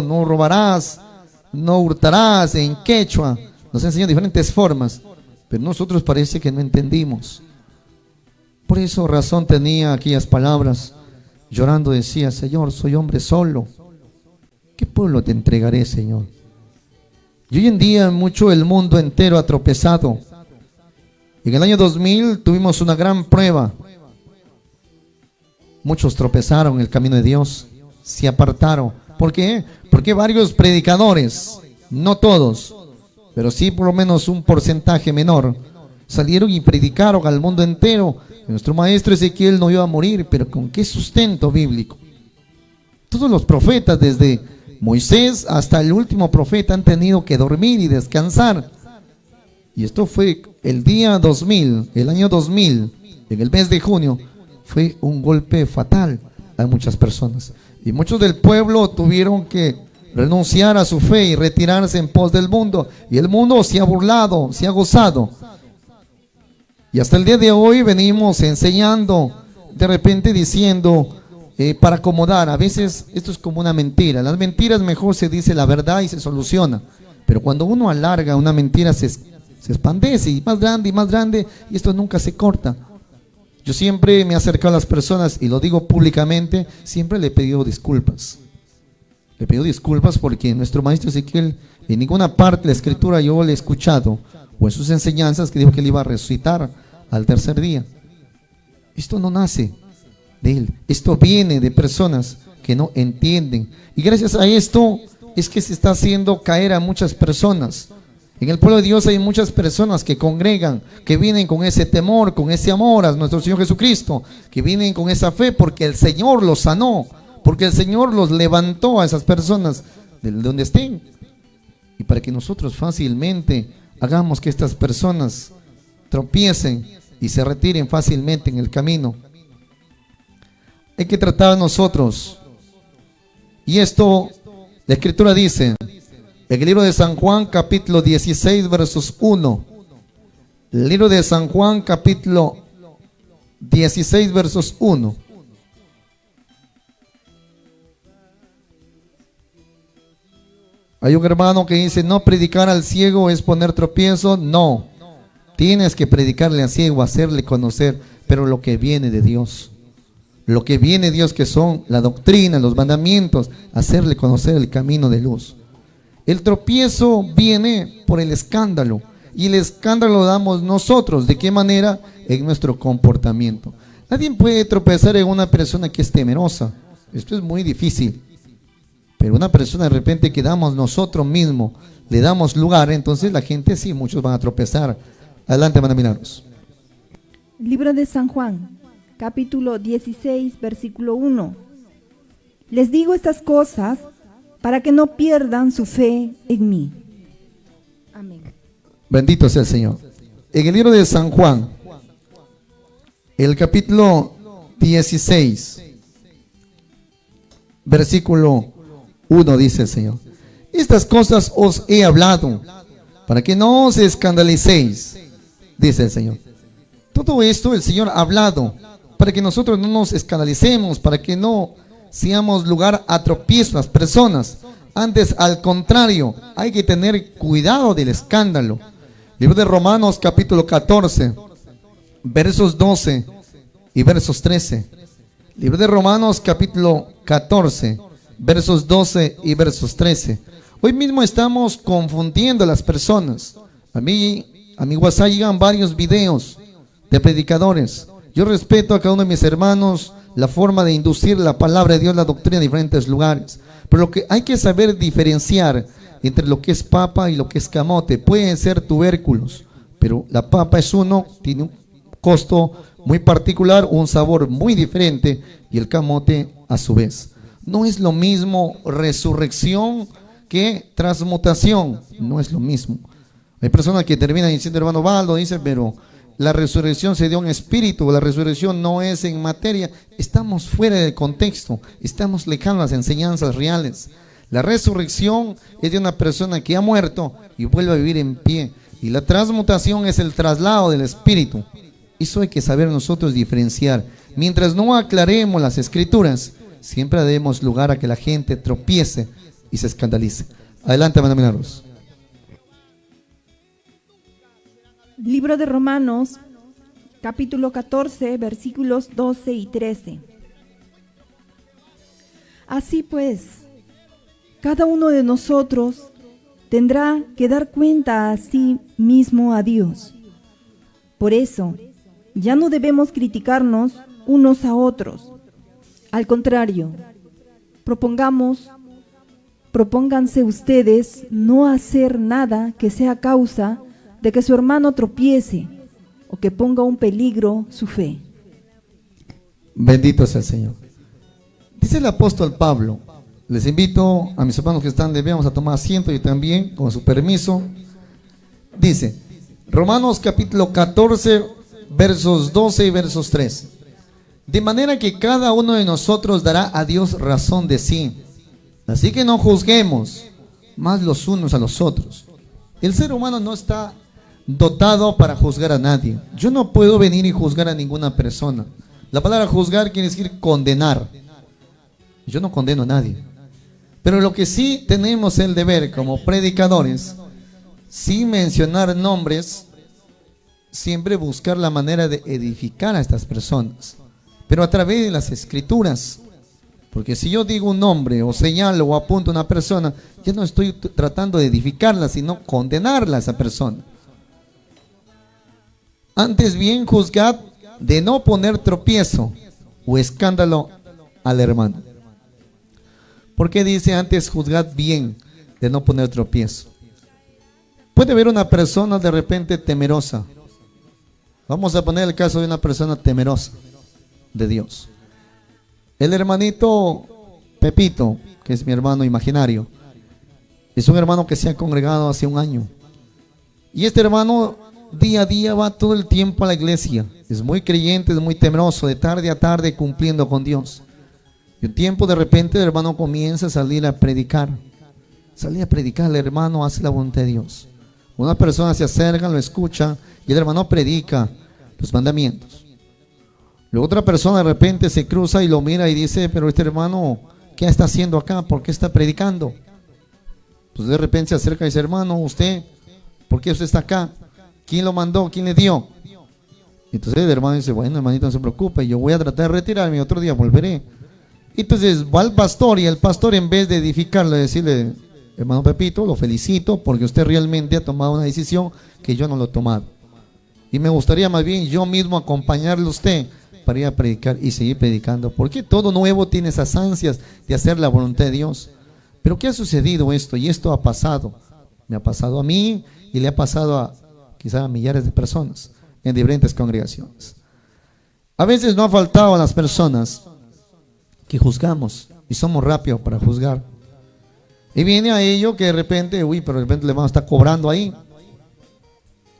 no robarás, no hurtarás en quechua, nos ha enseñado diferentes formas, pero nosotros parece que no entendimos. Por eso razón tenía aquellas palabras, llorando decía: Señor, soy hombre solo, ¿qué pueblo te entregaré, Señor? Y hoy en día mucho el mundo entero ha tropezado. En el año 2000 tuvimos una gran prueba. Muchos tropezaron en el camino de Dios, se apartaron. ¿Por qué? Porque varios predicadores, no todos, pero sí por lo menos un porcentaje menor, salieron y predicaron al mundo entero. Nuestro maestro Ezequiel no iba a morir, pero ¿con qué sustento bíblico? Todos los profetas, desde Moisés hasta el último profeta, han tenido que dormir y descansar. Y esto fue el día 2000, el año 2000, en el mes de junio, fue un golpe fatal a muchas personas. Y muchos del pueblo tuvieron que renunciar a su fe y retirarse en pos del mundo. Y el mundo se ha burlado, se ha gozado. Y hasta el día de hoy venimos enseñando, de repente diciendo, para acomodar. A veces esto es como una mentira. Las mentiras mejor se dice la verdad y se soluciona. Pero cuando uno alarga una mentira se expandece y más grande, y esto nunca se corta. Yo siempre me he acercado a las personas y lo digo públicamente, siempre le he pedido disculpas. Le pido disculpas porque nuestro maestro Ezequiel en ninguna parte de la escritura yo le he escuchado, o en sus enseñanzas, que dijo que él iba a resucitar al tercer día. Esto no nace de él, esto viene de personas que no entienden. Y gracias a esto es que se está haciendo caer a muchas personas. En el pueblo de Dios hay muchas personas que congregan, que vienen con ese temor, con ese amor a nuestro Señor Jesucristo, que vienen con esa fe porque el Señor los sanó, porque el Señor los levantó a esas personas de donde estén. y para que nosotros fácilmente hagamos que estas personas tropiecen y se retiren fácilmente en el camino. Hay que tratar a nosotros. Y esto, la Escritura dice, en el libro de San Juan, capítulo 16, versos 1. El libro de San Juan, capítulo 16, versos 1. Hay un hermano que dice, no predicar al ciego es poner tropiezo. No, tienes que predicarle al ciego, hacerle conocer, pero lo que viene de Dios. Lo que viene de Dios, que son la doctrina, los mandamientos, hacerle conocer el camino de luz. El tropiezo viene por el escándalo, y el escándalo lo damos nosotros. ¿De qué manera? En nuestro comportamiento. Nadie puede tropezar en una persona que es temerosa. Esto es muy difícil. Pero una persona de repente que damos nosotros mismos, le damos lugar, entonces la gente sí, muchos van a tropezar. Adelante, hermana Milagros. Libro de San Juan, capítulo 16, versículo 1. Les digo estas cosas para que no pierdan su fe en mí. Amén. Bendito sea el Señor. En el libro de San Juan, el capítulo 16, versículo 1, dice el Señor: estas cosas os he hablado para que no os escandalicéis, dice el Señor. Todo esto el Señor ha hablado para que nosotros no nos escandalicemos, para que no seamos lugar a tropiezos las personas. Antes, al contrario, hay que tener cuidado del escándalo. Libro de Romanos, capítulo 14, versos 12 y versos 13. Libro de Romanos, capítulo 14, versos 12 y versos 13. Hoy mismo estamos confundiendo a las personas. A mi WhatsApp llegan varios videos de predicadores. Yo respeto a cada uno de mis hermanos la forma de inducir la palabra de Dios, la doctrina en diferentes lugares. Pero lo que hay que saber diferenciar entre lo que es papa y lo que es camote. Pueden ser tubérculos, pero la papa es uno, tiene un costo muy particular, un sabor muy diferente, y el camote a su vez. No es lo mismo resurrección que transmutación, no es lo mismo. Hay personas que terminan diciendo, hermano Baldo, dice, pero la resurrección se dio en espíritu, la resurrección no es en materia. Estamos fuera del contexto, estamos lejanos de las enseñanzas reales. La resurrección es de una persona que ha muerto y vuelve a vivir en pie. Y la transmutación es el traslado del espíritu. Eso hay que saber nosotros diferenciar. Mientras no aclaremos las escrituras, siempre demos lugar a que la gente tropiece y se escandalice. Adelante, hermana Milagros. Libro de Romanos, capítulo 14, versículos 12 y 13. Así pues, cada uno de nosotros tendrá que dar cuenta a sí mismo a Dios. Por eso, ya no debemos criticarnos unos a otros. Al contrario, propónganse ustedes no hacer nada que sea causa de que su hermano tropiece o que ponga en peligro su fe. Bendito sea el Señor. Dice el apóstol Pablo. Les invito a mis hermanos que están de vamos a tomar asiento, y también, con su permiso. Dice, Romanos capítulo 14, versos 12 y versos 13. De manera que cada uno de nosotros dará a Dios razón de sí. Así que no juzguemos más los unos a los otros. El ser humano no está dotado para juzgar a nadie. Yo no puedo venir y juzgar a ninguna persona. La palabra juzgar quiere decir condenar. Yo no condeno a nadie. Pero lo que sí tenemos el deber como predicadores, sin mencionar nombres, siempre buscar la manera de edificar a estas personas, pero a través de las escrituras. Porque si yo digo un nombre o señalo o apunto a una persona, ya no estoy tratando de edificarla, sino condenarla a esa persona. Antes bien, juzgad de no poner tropiezo o escándalo al hermano. ¿Por qué dice antes juzgad bien de no poner tropiezo? Puede haber una persona de repente temerosa. Vamos a poner el caso de una persona temerosa de Dios. El hermanito Pepito, que es mi hermano imaginario, Es un hermano que se ha congregado hace un año. Y este hermano día a día va todo el tiempo a la iglesia. Es muy creyente, es muy temeroso, de tarde a tarde cumpliendo con Dios. Y un tiempo de repente el hermano comienza a salir a predicar. Salir a predicar, el hermano hace la voluntad de Dios. Una persona se acerca, lo escucha y el hermano predica los mandamientos. Luego otra persona de repente se cruza y lo mira y dice, pero este hermano, ¿qué está haciendo acá? ¿Por qué está predicando? Pues de repente se acerca y dice, hermano, usted, ¿por qué usted está acá? ¿Quién lo mandó? ¿Quién le dio? Entonces el hermano dice, bueno, hermanito, no se preocupe, yo voy a tratar de retirarme y otro día volveré. Entonces va al pastor y el pastor, en vez de edificarle, decirle, hermano Pepito, lo felicito porque usted realmente ha tomado una decisión que yo no lo he tomado. Y me gustaría más bien yo mismo acompañarle a usted para ir a predicar y seguir predicando. Porque todo nuevo tiene esas ansias de hacer la voluntad de Dios. Pero ¿qué ha sucedido esto? Y esto ha pasado. Me ha pasado a mí y le ha pasado a quizás a millares de personas en diferentes congregaciones. A veces no ha faltado a las personas que juzgamos y somos rápidos para juzgar. Y viene a ello que de repente, pero de repente el hermano está cobrando ahí.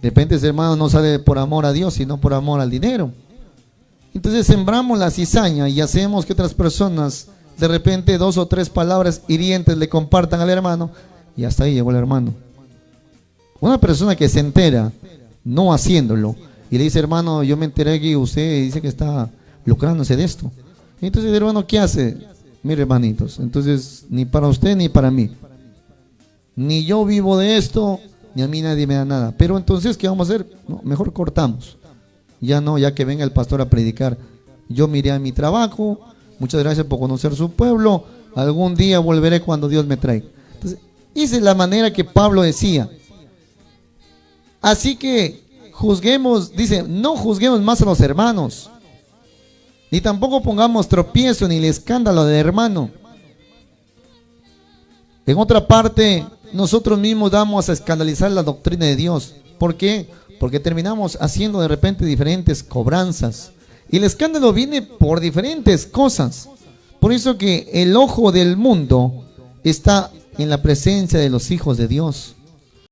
De repente ese hermano no sale por amor a Dios, sino por amor al dinero. Entonces sembramos la cizaña y hacemos que otras personas, de repente 2 o 3 palabras hirientes le compartan al hermano y hasta ahí llegó el hermano. Una persona que se entera no haciéndolo y le dice, hermano, yo me enteré que usted dice que está lucrándose de esto. Entonces el hermano, ¿qué hace? Mire, hermanitos, entonces ni para usted ni para mí. Ni yo vivo de esto, ni a mí nadie me da nada. Pero entonces, ¿qué vamos a hacer? No, mejor cortamos. Ya no, ya que venga el pastor a predicar. Yo miré a mi trabajo. Muchas gracias por conocer su pueblo. Algún día volveré cuando Dios me traiga. Entonces, esa es la manera que Pablo decía. Así que juzguemos, dice, no juzguemos más a los hermanos. Ni tampoco pongamos tropiezo ni el escándalo del hermano. En otra parte, nosotros mismos damos a escandalizar la doctrina de Dios. ¿Por qué? Porque terminamos haciendo de repente diferentes cobranzas. Y el escándalo viene por diferentes cosas. Por eso que el ojo del mundo está en la presencia de los hijos de Dios.